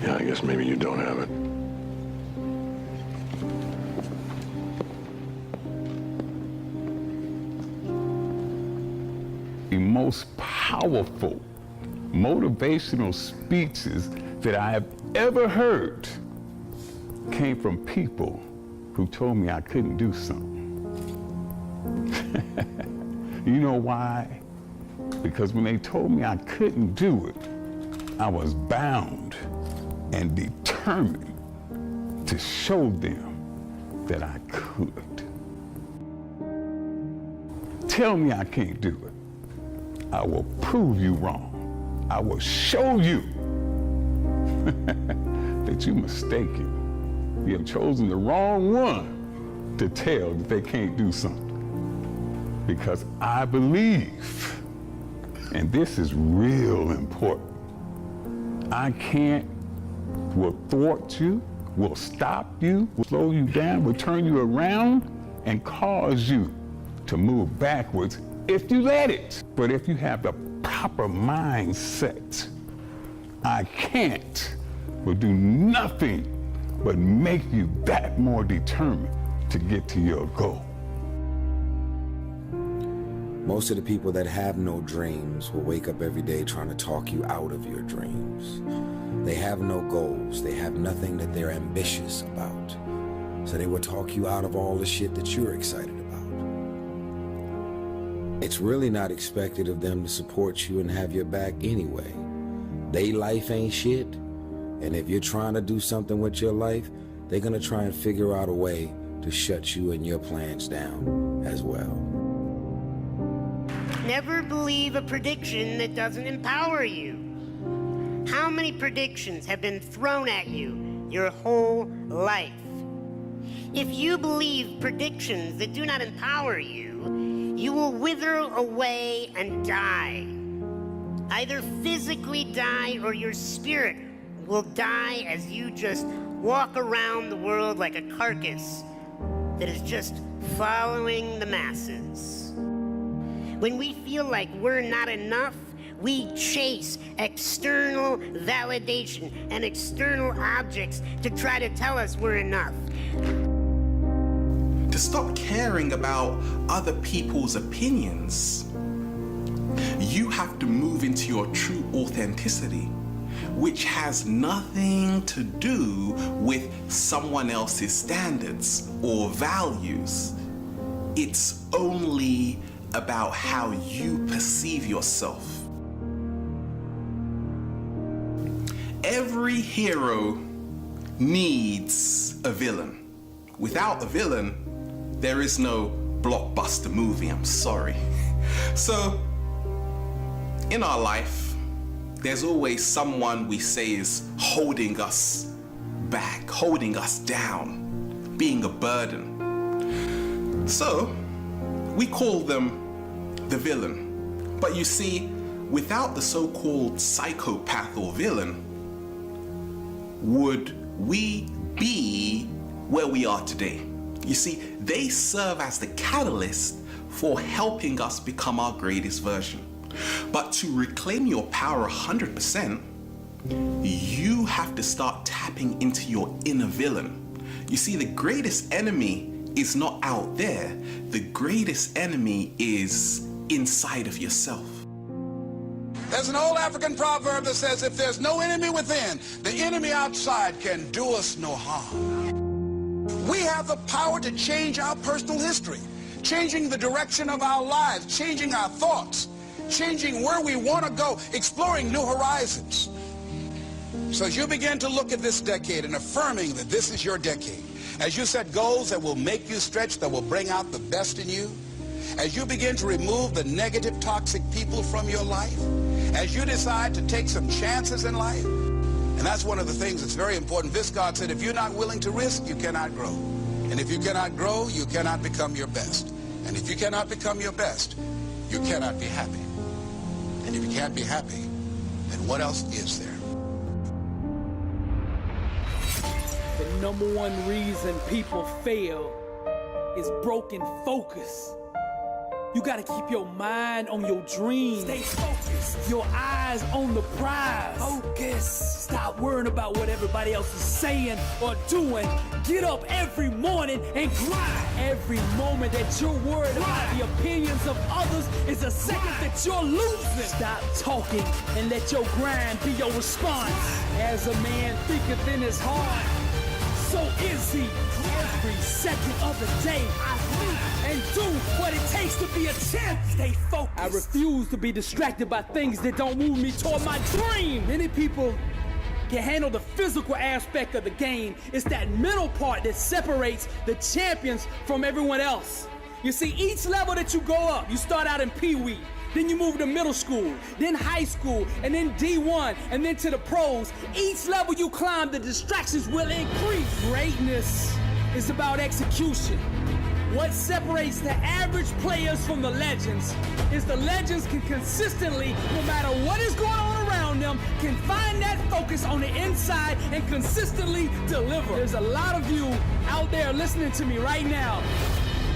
Yeah, I guess maybe you don't have it. The most powerful motivational speeches that I have ever heard came from people who told me I couldn't do something. You know why? Because when they told me I couldn't do it, I was bound and determined to show them that I could. Tell me I can't do it. I will prove you wrong. I will show you that you're mistaken. You have chosen the wrong one to tell that they can't do something. Because I believe, and this is real important, I can't, will thwart you, will stop you, will slow you down, will turn you around and cause you to move backwards if you let it. But if you have the proper mindset, I can't will do nothing but make you that more determined to get to your goal. Most of the people that have no dreams will wake up every day trying to talk you out of your dreams. They have no goals. They have nothing that they're ambitious about. So they will talk you out of all the shit that you're excited about. It's really not expected of them to support you and have your back anyway. They life ain't shit. And if you're trying to do something with your life, they're gonna try and figure out a way to shut you and your plans down as well. Never believe a prediction that doesn't empower you. How many predictions have been thrown at you your whole life? If you believe predictions that do not empower you, you will wither away and die. Either physically die or your spirit will die as you just walk around the world like a carcass that is just following the masses. When we feel like we're not enough, we chase external validation and external objects to try to tell us we're enough. To stop caring about other people's opinions, you have to move into your true authenticity, which has nothing to do with someone else's standards or values. It's only about how you perceive yourself. Every hero needs a villain. Without a villain, there is no blockbuster movie, I'm sorry. So, in our life, there's always someone we say is holding us back, holding us down, being a burden. So, we call them the villain. But you see, without the so-called psychopath or villain, would we be where we are today? You see, they serve as the catalyst for helping us become our greatest version. But to reclaim your power 100%, you have to start tapping into your inner villain. You see, the greatest enemy is not out there. The greatest enemy is inside of yourself. There's an old African proverb that says, if there's no enemy within, the enemy outside can do us no harm. We have the power to change our personal history, changing the direction of our lives, changing our thoughts, changing where we want to go, exploring new horizons. So as you begin to look at this decade and affirming that this is your decade, as you set goals that will make you stretch, that will bring out the best in you, as you begin to remove the negative, toxic people from your life, as you decide to take some chances in life, and that's one of the things that's very important. Viscard said, if you're not willing to risk, you cannot grow. And if you cannot grow, you cannot become your best. And if you cannot become your best, you cannot be happy. And if you can't be happy, then what else is there? The number one reason people fail is broken focus. You gotta keep your mind on your dreams. Stay focused. Your eyes on the prize. Focus. Stop worrying about what everybody else is saying or doing. Get up every morning and grind. Every moment that you're worried about the opinions of others is a second that you're losing. Stop talking and let your grind be your response. As a man thinketh in his heart, so is he. Every second of the day, I think and do what it takes to be a champ. Stay focused. I refuse to be distracted by things that don't move me toward my dream. Many people can handle the physical aspect of the game. It's that mental part that separates the champions from everyone else. You see, each level that you go up, you start out in Pee-wee, then you move to middle school, then high school, and then D1, and then to the pros. Each level you climb, the distractions will increase. Greatness is about execution. What separates the average players from the legends is the legends can consistently, no matter what is going on around them, can find that focus on the inside and consistently deliver. There's a lot of you out there listening to me right now,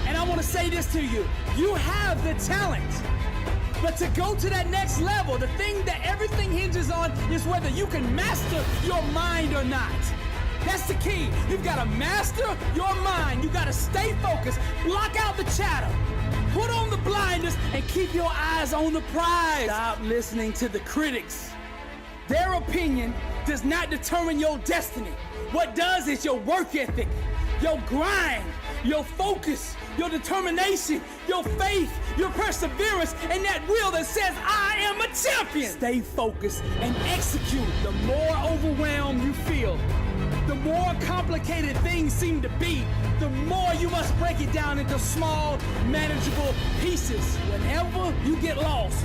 and I want to say this to you. You have the talent. But to go to that next level, the thing that everything hinges on is whether you can master your mind or not. That's the key. You've got to master your mind. You got to stay focused, block out the chatter, put on the blinders, and keep your eyes on the prize. Stop listening to the critics. Their opinion does not determine your destiny. What does is your work ethic, your grind, your focus, your determination, your faith, your perseverance, and that will that says, I am a champion. Stay focused and execute. The more overwhelmed you feel, the more complicated things seem to be, the more you must break it down into small, manageable pieces. Whenever you get lost,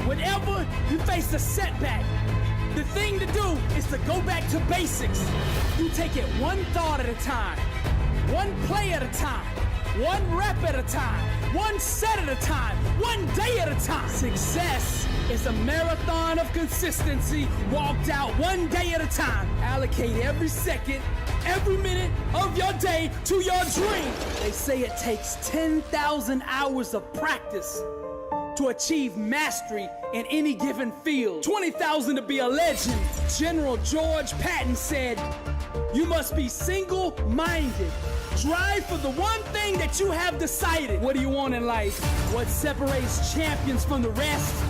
whenever you face a setback, the thing to do is to go back to basics. You take it one thought at a time, one play at a time, one rep at a time, one set at a time, one day at a time. Success is a marathon of consistency walked out one day at a time. Allocate every second, every minute of your day to your dream. They say it takes 10,000 hours of practice to achieve mastery in any given field. 20,000 to be a legend. General George Patton said, you must be single-minded. Drive for the one thing that you have decided. What do you want in life? What separates champions from the rest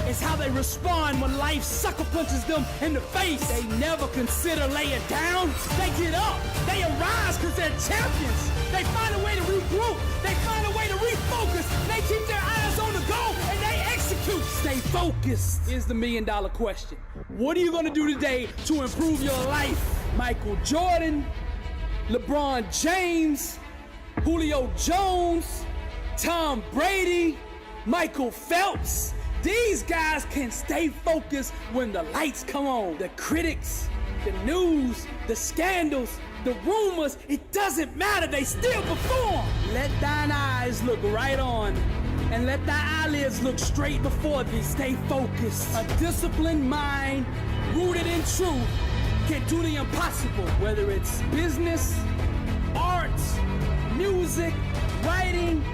is how they respond when life sucker punches them in the face. They never consider laying down. They get up. They arise because they're champions. They find a way to regroup. They find a way to refocus. They keep their eyes on the goal and they execute. Stay focused is the million-dollar question. What are you going to do today to improve your life? Michael Jordan, LeBron James, Julio Jones, Tom Brady, Michael Phelps. These guys can stay focused when the lights come on. The critics, the news, the scandals, the rumors, it doesn't matter, they still perform. Let thine eyes look right on, and let thy eyelids look straight before thee. Stay focused. A disciplined mind, rooted in truth, can do the impossible. Whether it's business, art, music, writing,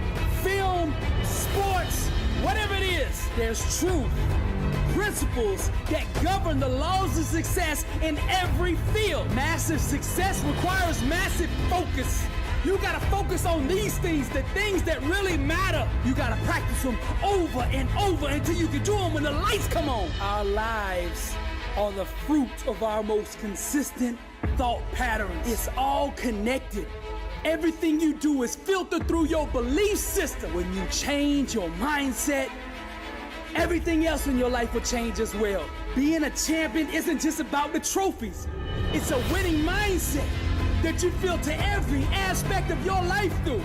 film, sports, whatever it is, there's truth, principles that govern the laws of success in every field. Massive success requires massive focus. You gotta focus on these things, the things that really matter. You gotta practice them over and over until you can do them when the lights come on. Our lives are the fruit of our most consistent thought patterns. It's all connected. Everything you do is filtered through your belief system. When you change your mindset, everything else in your life will change as well. Being a champion isn't just about the trophies. It's a winning mindset that you filter every aspect of your life through.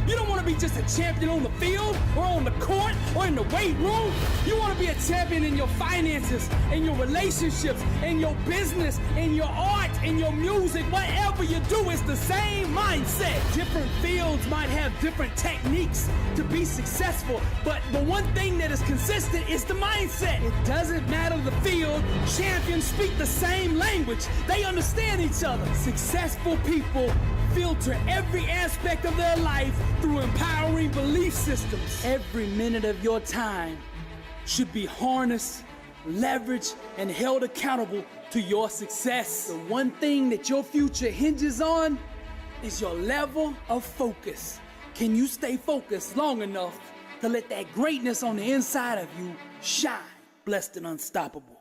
You don't want to be just a champion on the field or on the court or in the weight room. You want to be a champion in your finances, in your relationships, in your business, in your art, in your music. Whatever you do, it's the same mindset. Different fields might have different techniques to be successful, but the one thing that is consistent is the mindset. It doesn't matter the field. Champions speak the same language. They understand each other. Successful people filter every aspect of their life through empowering belief systems. Every minute of your time should be harnessed, leveraged, and held accountable to your success. The one thing that your future hinges on is your level of focus. Can you stay focused long enough to let that greatness on the inside of you shine? Blessed and unstoppable.